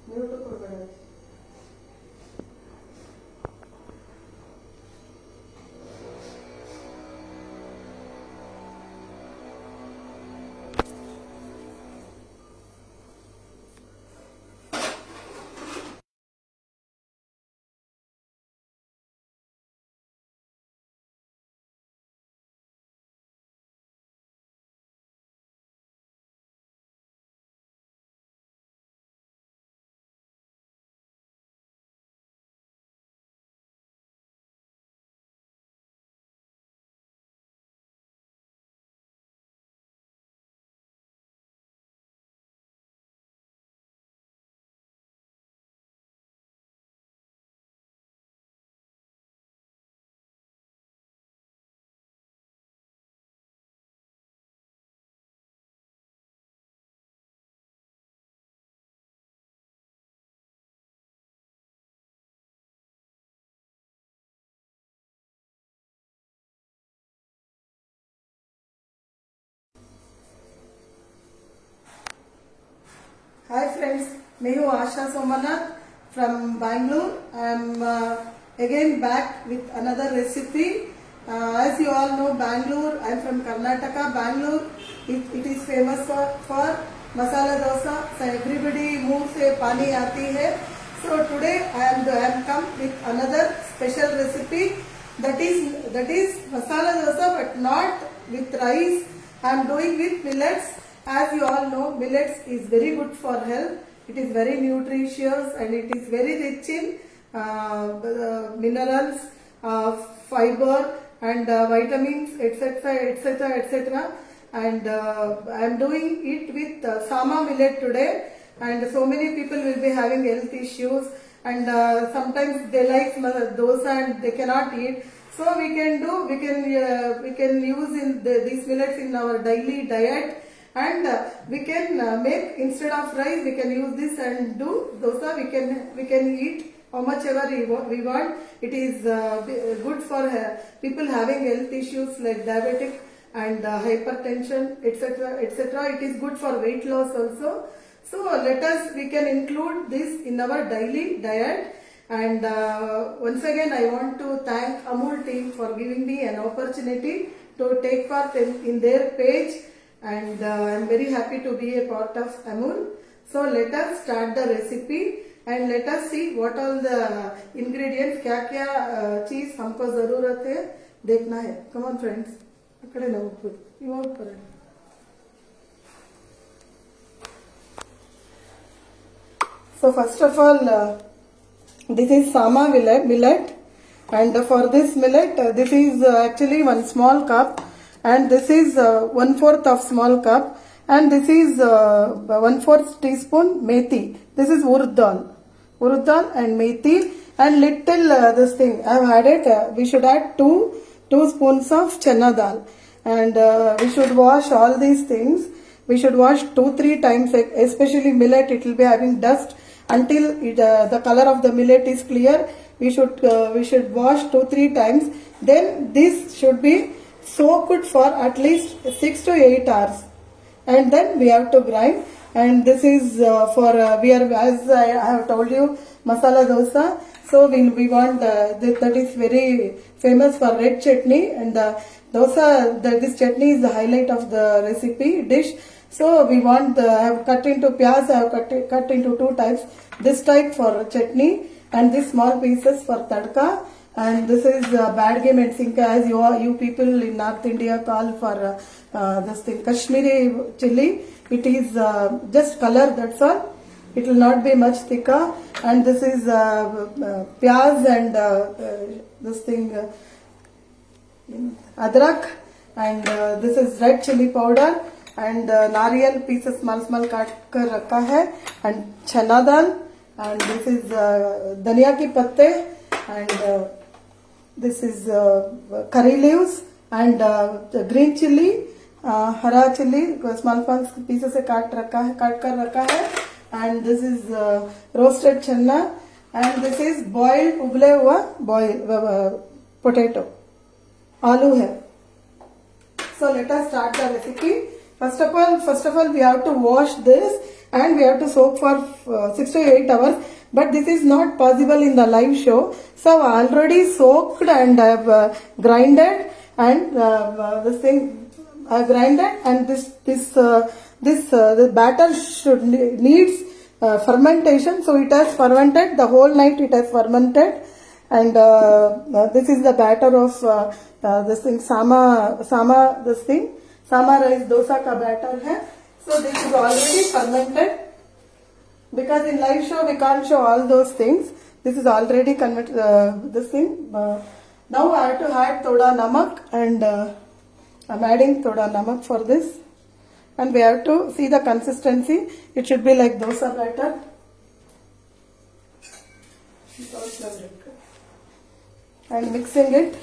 Mute ಕೊಡಬೇಡ. Hi friends, मैं हूँ आशा Somnath from Bangalore. I am again back with another recipe. As you all know, Bangalore, I am from Karnataka. Bangalore, it is famous for masala dosa. So everybody muँह से पानी आती है. So today I am come with another special recipe that is masala dosa, but not with rice. I am doing with millets. As you all know, millets is very good for health. It is very nutritious and it is very rich in minerals, fiber and vitamins, etc, etc, etc. And I am doing it with Sama millet today. And so many people will be having health issues, and sometimes they like dosa and they cannot eat. So we can use these millets in our daily diet. And we can make, instead of rice, we can use this and do dosa. We can eat how much ever we want. It is good for people having health issues like diabetic and hypertension, etc, etc. It is good for weight loss also. So we can include this in our daily diet. And once again I want to thank Amul team for giving me an opportunity to take part in their page. And I am very happy to be a part of Amul. So let us start the recipe and let us see what all the ingredients, क्या चीज हमको जरूरत है देखना है. Come on friends, अकड़े ना ऊपर, ये ऊपर है. So first of all, this is Sama millet, and for this millet, this is actually 1 small cup. And this is 1/4 of small cup, and this is 1/4 teaspoon methi. This is urd dal and methi, and little this thing I have added. We should add two spoons of chana dal, and we should wash all these things. We should wash 2-3 times, especially millet. It will be having dust until the color of the millet is clear. We should wash 2-3 times. Then this should be soaked for at least 6 to 8 hours, and then we have to grind. And this is for we are, as I have told you, masala dosa. So we want that is very famous for red chutney, and the dosa, this chutney is the highlight of the recipe dish. So we want I have cut into pyaz. I have cut into 2 types. This type for chutney and this small pieces for tadka. And this is badge medsinka, as you people in North India call for this thing, Kashmiri chili. It is just color, that's all. It will not be much thicker. And this is pyaz and this thing adrak, and this is red chili powder, and nariyal pieces small काट कर रखा है, and chana dal, and this is धनिया की पत्ते, and this is curry leaves, and green chili, हरा chilli small pieces से काट कर रखा है, and this is roasted चना, and this is boiled उबले हुआ potato, आलू है. So let us start the recipe. First of all, we have to wash this and we have to soak for 6 to 8 hours. But this is not possible in the live show. So I've already soaked and I've grinded and this thing grinded, and the batter needs fermentation. So it has fermented the whole night. It has fermented, and this is the batter of this thing sama rice dosa ka batter hai. So this is already fermented. Because in live show we can't show all those things. This is already this thing. Now I have to add thoda namak, and I'm adding thoda namak for this. And we have to see the consistency. It should be like dosa batter. And mixing it.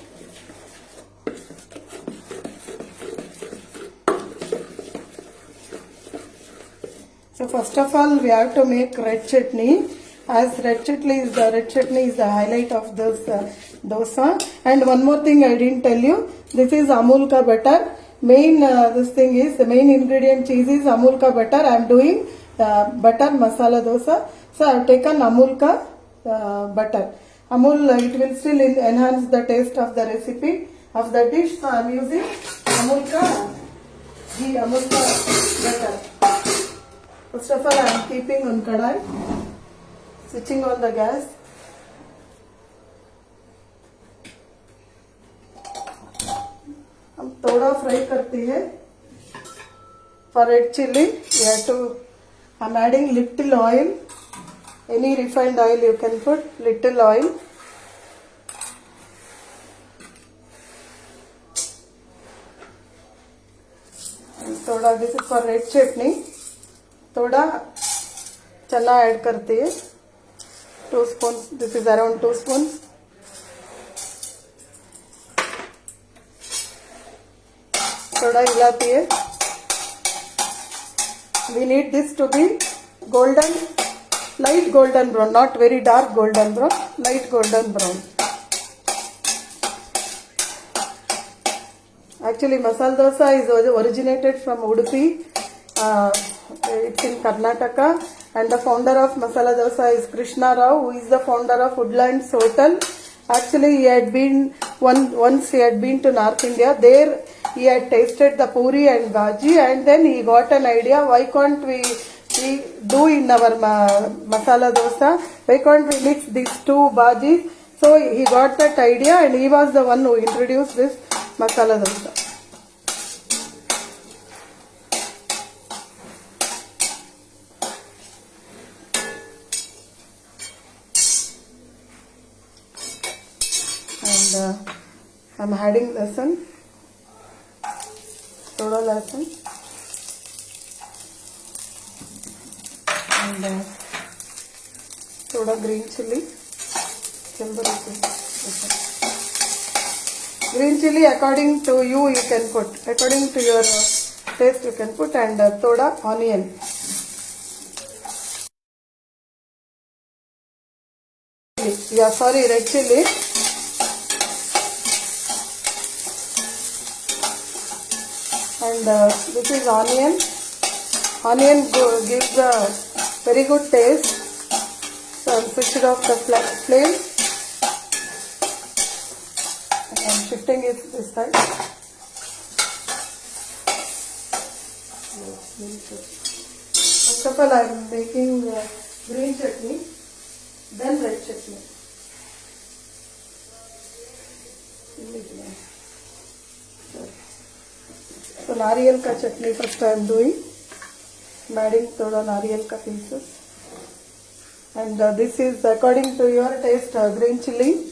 So first of all, we have to make red chutney, as red chutney is the highlight of this dosa. And one more thing I didn't tell you, this is Amul ka butter. The main ingredient cheese is Amul ka butter. I am doing butter masala dosa. So I have taken Amul ka butter. Amul, it will still enhance the taste of the recipe of the dish. So I am using Amul ka ghee, Amul ka butter. First of all, I am keeping on kadai, switching on the gas. हम थोड़ा fry करते हैं. For red chili, I'm adding little oil. Any refined oil you can put, little oil. And थोड़ा, this is for red chutney. थोड़ा चना add करते हैं, 2 spoons. This is around 2 spoons. थोड़ा हिलाती है. We need this to be golden, light golden brown, not very dark golden brown, light golden brown. Actually, masala dosa is originated from Udupi. It's in Karnataka, and the founder of masala dosa is Krishna Rao, who is the founder of Woodlands Hotel. Actually, he had been once he had been to North India. There he had tasted the puri and bhaji, and then he got an idea, why can't we do in our masala dosa, why can't we mix these two bhajis? So he got that idea, and he was the one who introduced this masala dosa. And I'm adding lasan, thoda lasan, and thoda green chili. Green chili according to you can put, according to your taste you can put, and thoda onion. Red chili. And this is onion. Onion gives a very good taste. So I'm switching off the flame. And I'm shifting it this side. First of all, I'm making green chutney, then red chutney. So nariyal ka chutney first I am doing. I'm adding thoda nariyal ka pieces. And this is according to your taste, green chili.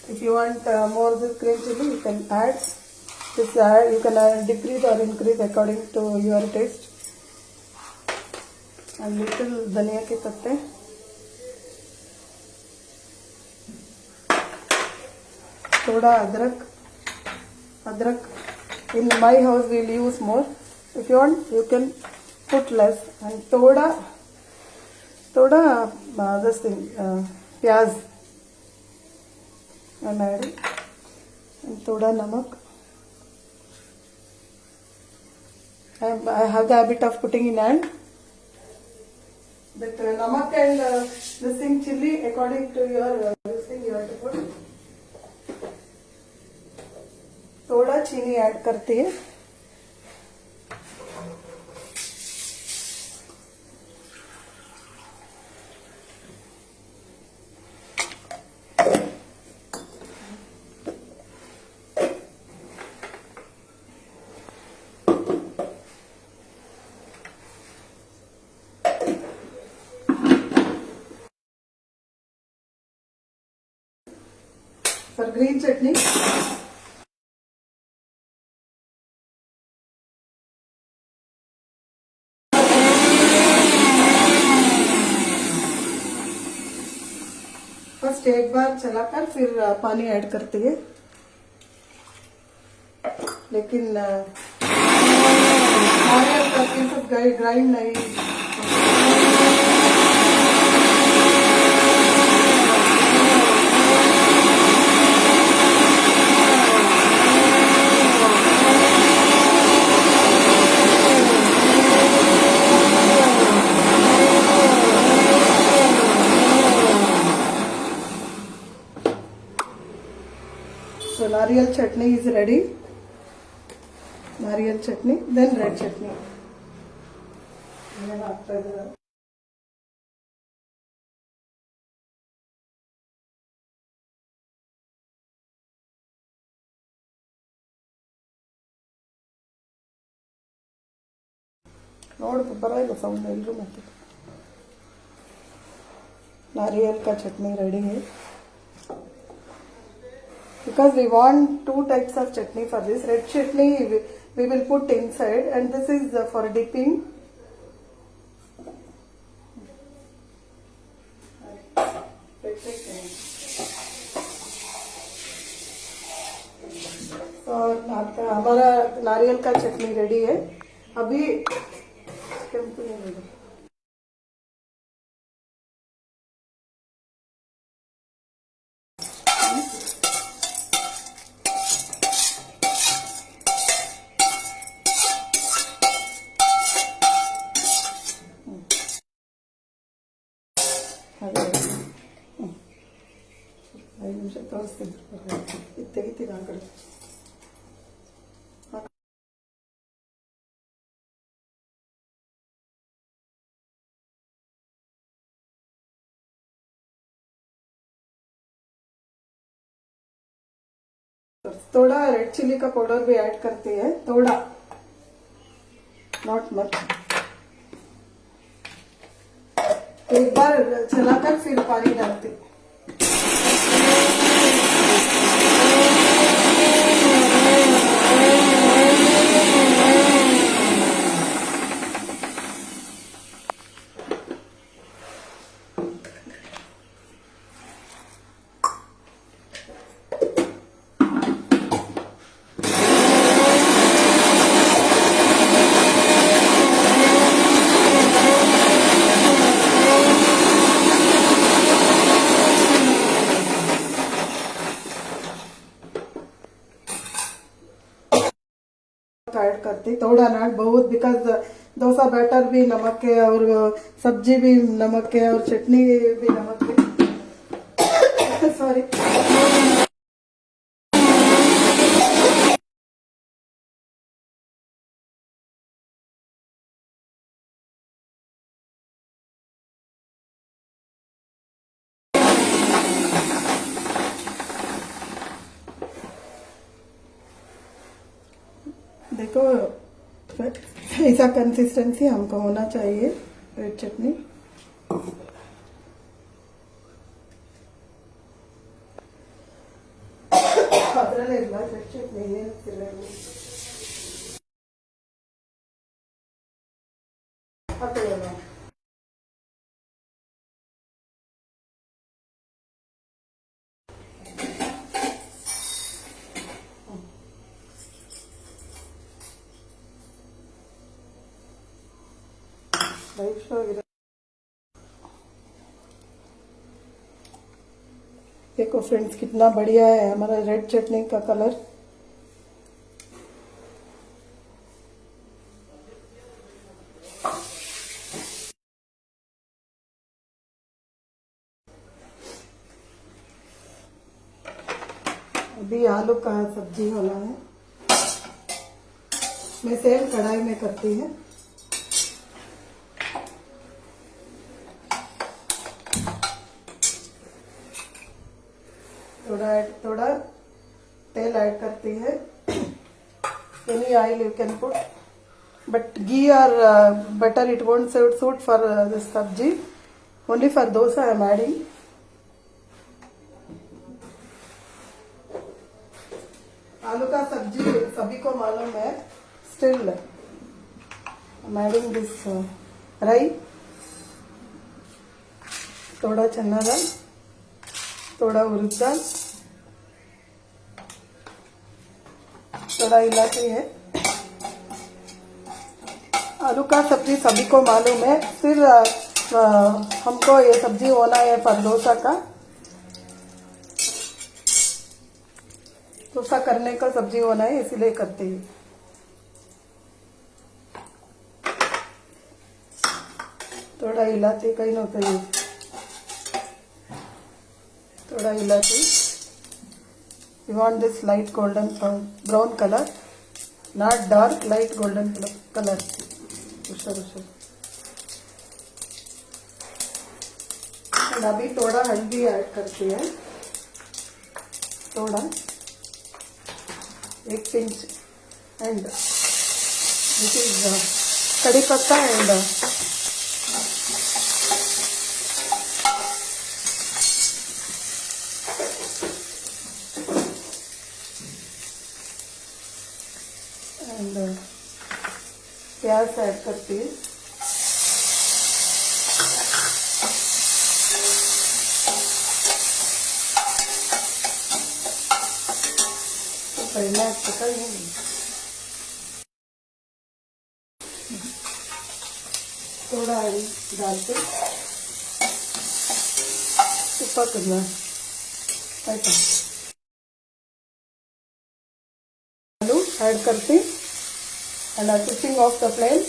If you want more of this green chili, you can add. You can decrease or increase according to your taste. And little dhaniya ke patte. Thoda adrak. In my house we will use more. If you want, you can put less. And thoda this thing, pyaz I'm adding, and thoda namak. I have the habit of putting in hand. But namak and this thing chili according to your this thing you have to put. थोड़ा चीनी add करती है. For green chutney, first एक बार चलाकर फिर पानी add करती है. लेकिन नारियल का सब ग्राइंड नहीं. So nariyal chutney is ready. Nariyal chutney, then red chutney. ನೋಡು ಪರವಾಗಿಲ್ಲ ಸೌಂಡ್ ಎಲ್ಲರೂ ಮತ್ತೆ नारियल का चटनी रेडी है. Because we want two types of chutney for this. Red chutney we will put inside, and this is for dipping. So हमारा नारियल का चटनी रेडी है. अभी ಐದು ನಿಮಿಷ ತೋರಿಸ್ತೀನಿ. ಇದು ತೆಗಿತೀನಿ ಆ ಕಡೆ. थोड़ा रेड चिली का पाउडर भी ऐड करती है, थोड़ा, नॉट मच. एक बार चलाकर फिर पानी डालती. ऐड करती थोड़ा, नॉट बहुत, बिकॉज डोसा बैटर भी नमक है और सब्जी भी नमक है और चटनी भी नमक है. सॉरी. देखो ऐसा कंसिस्टेंसी हमको होना चाहिए रेड चटनी. ಅದರಲ್ಲೇ ಇಲ್ಲ ರೆಡ್ ಚಟ್ನಿ ಏನಿಲ್ಲ ಹಾಕೊಳ್ಳೋಣ. देखो फ्रेंड्स कितना बढ़िया है हमारा रेड चटनी का कलर. अभी आलू का सब्जी होना है। मैं सेम कढ़ाई में करती है। थोड़ा तेल ऐड करती है। Any oil you can put, but ghee or butter it won't suit for this sabji. Only for dosa I am adding. आलू का सब्जी सभी को मालूम है। Still I am adding this राई, थोड़ा चना दाल, थोड़ा उड़द दाल, थोड़ा इलायची है। आलू का सब्जी सभी को मालूम है, फिर हमको ये सब्जी होना है पर डोसा का। डोसा करने का सब्जी होना है इसीलिए करते हैं। थोड़ा इलायची कहीं ना कहीं, थोड़ा इलायची। You want this light golden brown colour, not dark, light golden colour. अभी थोड़ा हल्दी ऐड करते हैं, थोड़ा 1 पिंच, एंड दिस इज कड़ी पत्ता एंड प्याज ऐड करती है। तो पहले पकड़ लेंगे, थोड़ा डाल के पकड़ना ऐसा। आलू ऐड करती and I'm switching off the flame.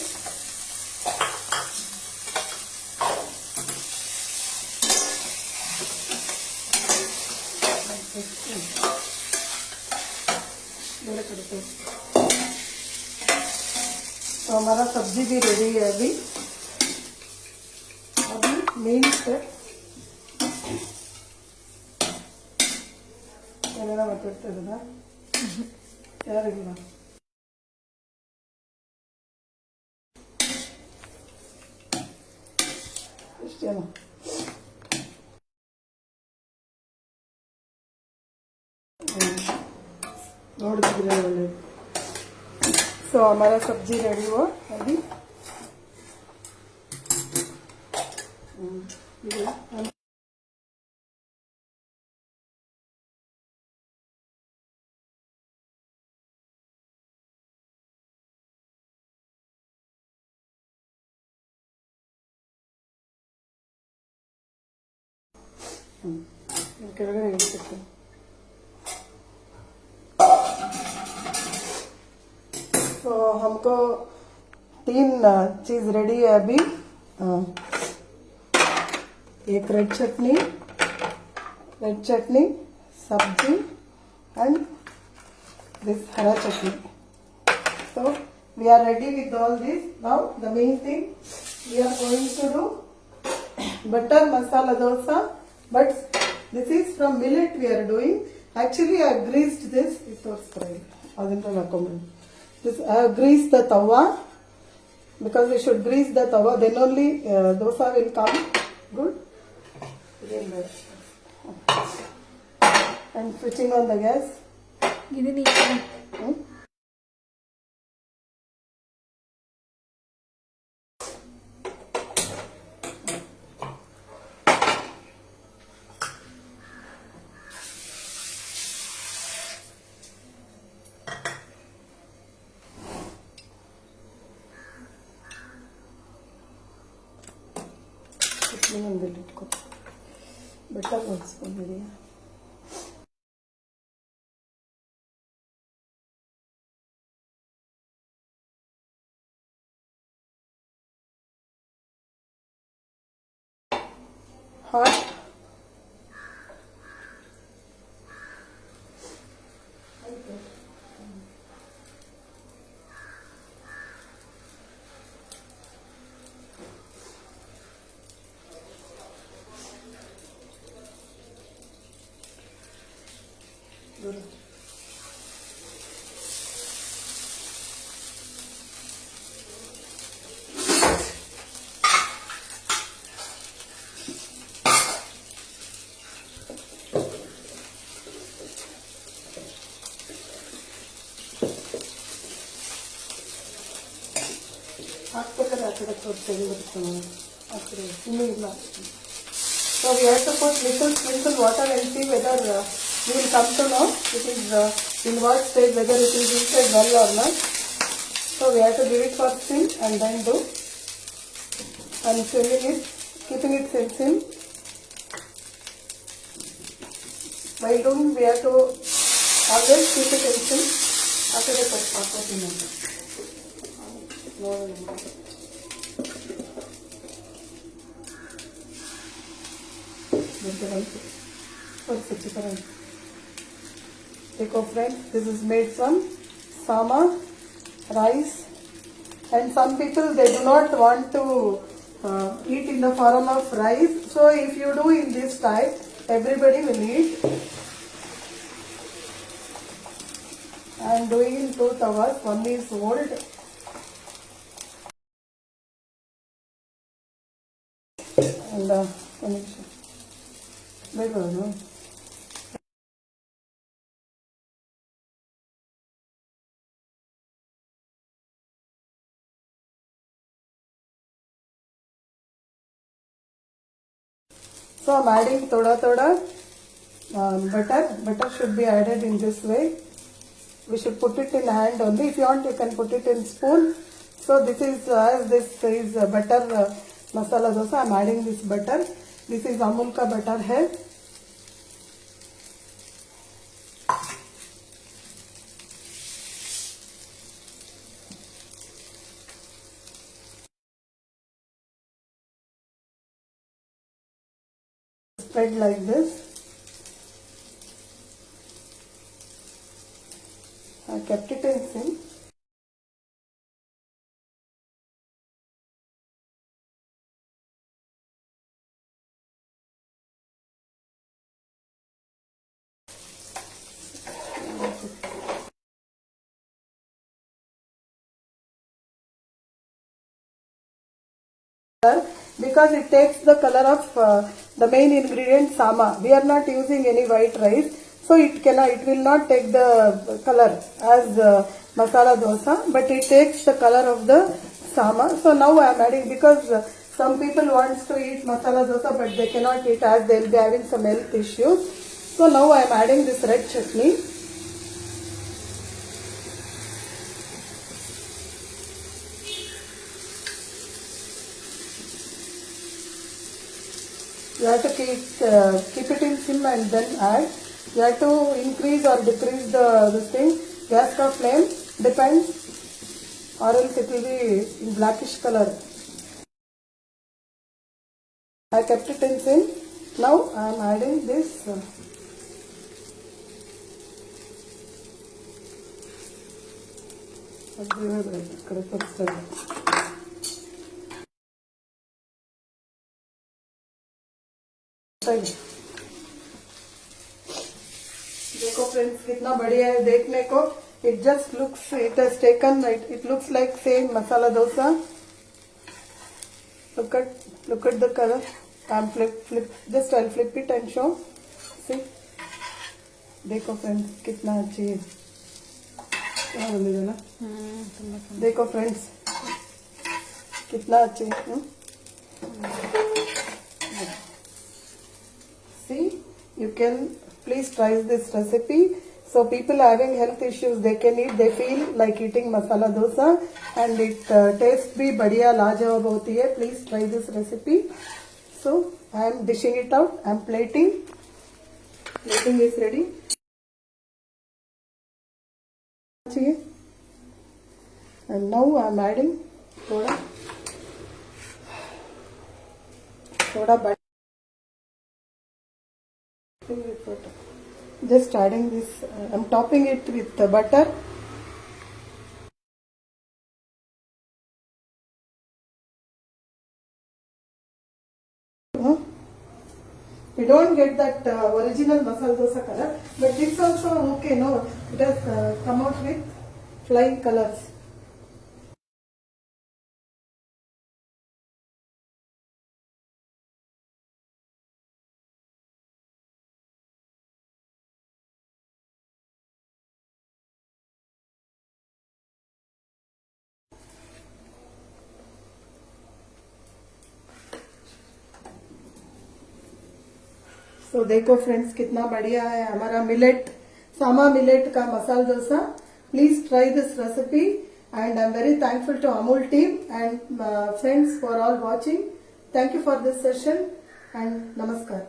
तो हमारा सब्जी भी रेडी है। अभी मेन स्टेप ಏನೇನೋ ಮಾತಾಡ್ತಿರೋದಾ ಯಾರಿಲ್ಲ ಇಷ್ಟೇನು ನೋಡ್ತಿದ್ರೆ ಒಳ್ಳೆ। सो हमारा सब्जी रेडी हुआ अभी। ಕೆಳಗಡೆ ಇಡ್ಬೇಕು। तो हमको 3 चीज रेडी है अभी। एक रेड चटनी, सब्जी एंड दिस हरा चटनी। So we are ready with all this. Now the main thing we are going to do butter masala dosa, but this is from millet we are doing. Actually I have greased this. This I have greased the tawa because we should grease the tawa, then only dosa will come good. And switching on the gas. ಇಟ್ಕೊ ಬೆಟ್ಟಕ್ಕೆ ಹೊಡ್ಸ್ಕೊಂಡಿರಿ। Hot ಹಾಕ್ಬೇಕಾದ್ರೆ ಆ ಕಡೆ ತೆಗೆದಿರ್ತಾನೆ ಆ ಕಡೆ ಇನ್ನೂ ಇಲ್ಲ. So we have to put little sprinkle water and see whether you will come to know it is in what state, whether it is heated well or not. So we have to give it for sim and then do. And filling it, keeping it in sim. While doing, we have to always keep it in sim. After the देखो friends, this is made from sama rice, and some people they do not want to eat in the form of rice. So if you do in this type, everybody will eat. I am doing in 2 tawas. One is old. And so I'm adding thoda butter. Butter should be added in this way. We should put it in hand only. If you want, you can put it in spoon. So this is this is butter masala dosa. I'm adding this butter. This is Amul ka butter hai. Spread like this. I kept it in sim. Because it takes the color of the main ingredient sama. We are not using any white rice, so it will not take the color as masala dosa, but it takes the color of the sama. So now I am adding, because some people wants to eat masala dosa but they cannot eat as they will be having some health issues. So now I am adding this red chutney. You have to keep it in sim and then add. You have to increase or decrease this thing. Gas ka flame depends, or else it will be in blackish color. I kept it in sim. Now I am adding this. देखो friends कितना बढ़िया है देखने को. It just looks, it has taken, it looks like same masala dosa. Look at the color. I'll flip it and show. See, देखो friends कितना अच्छी है. ना देखो फ्रेंड्स कितना अच्छी है. See, you can please try this recipe. So people having health issues, they can eat, they feel like eating masala dosa, and it tastes bhi badhiya lajawab hoti hai. Please try this recipe. So I am dishing it out. I am plating. Plating is ready. And now I am adding thoda butter. Just adding this, I'm topping it with the butter. We don't get that original masala dosa color, but this also okay. No, it has come out with flying colors. So देखो friends कितना बढ़िया है हमारा millet सामा millet का masala dosa. Please try this recipe and I'm very thankful to Amul team and friends for all watching. Thank you for this session and namaskar.